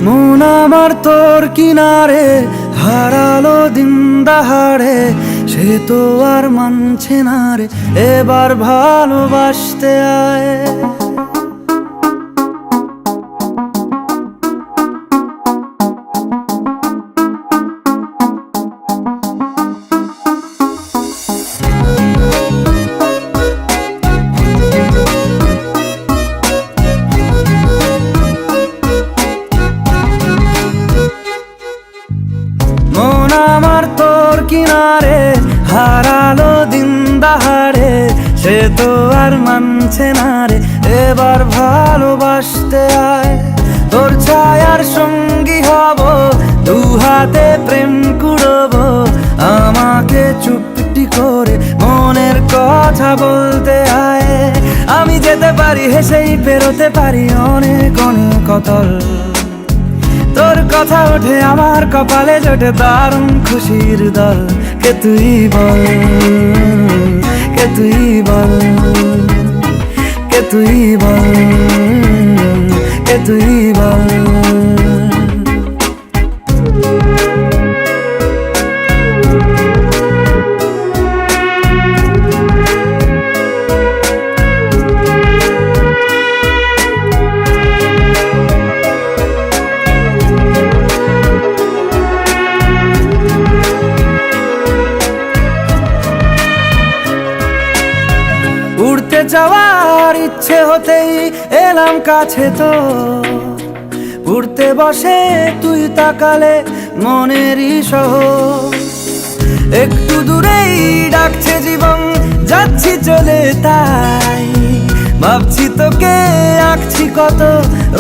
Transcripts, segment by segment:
মন আমার তোর কিনারে হারালো দিন দাহাড়ে, সে তো আর মানছে না রে এবার ভালোবাসতে আয়। মন আমার তোর কিনারে হারালো দিন দাহাড়ে, সে তো আর মানছে না রে এবার ভালোবাসতে আয়। তোর ছায়ার সঙ্গী হব, দু হাতে প্রেম কুড়বো, আমাকে চুপটি করে মনের কথা বলতে আয়। আমি যেতে পারি হেসেই পেরোতে পারি অনেক অনেক অতল, তোর কথা ওঠে আমার কপালে জোটে দারুণ খুশির দল। কে তুই বল, কে তুই বল, কে তুই বল, কে তুই বল। উড়তে যাওয়ার ইচ্ছে হতেই এলাম কাছে তো, উড়তে বসে তুই তাকালে মনেরই শহর। একটু দূরেই ডাকছে জীবন, যাচ্ছি চলে তাই ভাবছি তোকে আঁকছি কত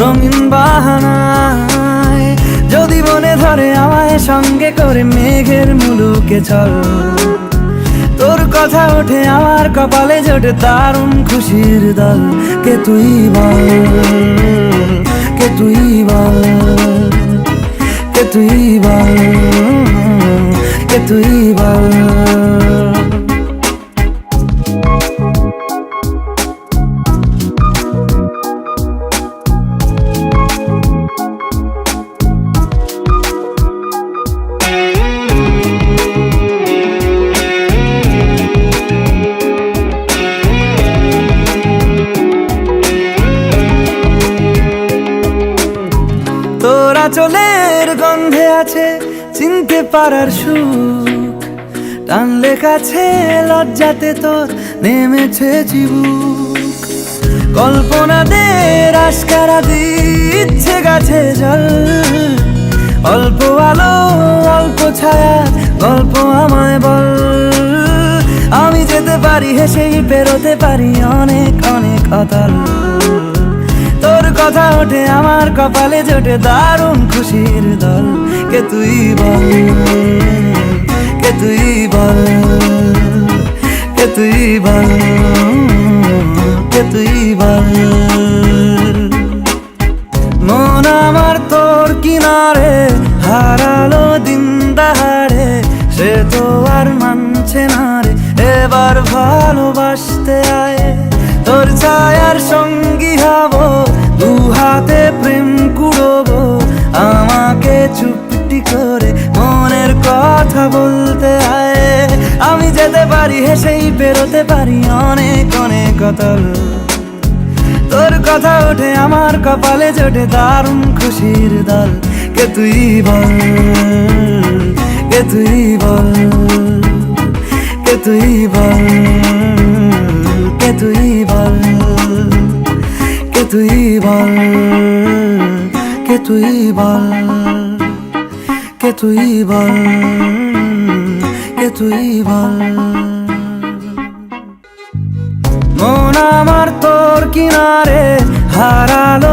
রঙিন বাহানায়। যদি মনে ধরে আমায় সঙ্গে করে মেঘের মুলুকে চল, তোর কথা ওঠে আমার কপালে জোটে দারুণ খুশির দল। কে তুই বল, কে তুই বল, কে তুই বল, কে তুই বল। তোরা চলের গন্ধে আছে চিনতে পারার সুখ, টানলে কাছে লজ্জাতে তোর নেমেছে চিবুক। কল্পনাদের আশকারা দিচ্ছে গাছে জল, অল্প আলো অল্প ছায়া গল্প আমায় বল। আমি যেতে পারি হেসেই পেরোতে পারি অনেক অনেক অতল, তোর কথা ওঠে আমার কপালে জোটে দারুণ খুশির দল। কে তুই বল, কে তুই বল, কে তুই বল, কে তুই বল। মন আমার তোর কিনারে হারালো দিন দাহাড়ে, সে তো আর মানছে না রে এবার ভালোবাসতে আয়। তোর ছায়ার সঙ্গী হব, দু হাতে প্রেম কুড়বো, আমাকে চুপটি করে মনের কথা বলতে আয়। আমি যেতে পারি হেসেই পেরোতে পারি অনেক অনেক অতল, তোর কথা ওঠে আমার কপালে জোটে দারুণ খুশির দল। কে তুই বল, কে তুই বল, কে তুই বল, কে তুই বল, কে তুই বল, কে তুই বল, কে তুই বল, কে তুই বল। মন আমার তোর কিনারে হারালো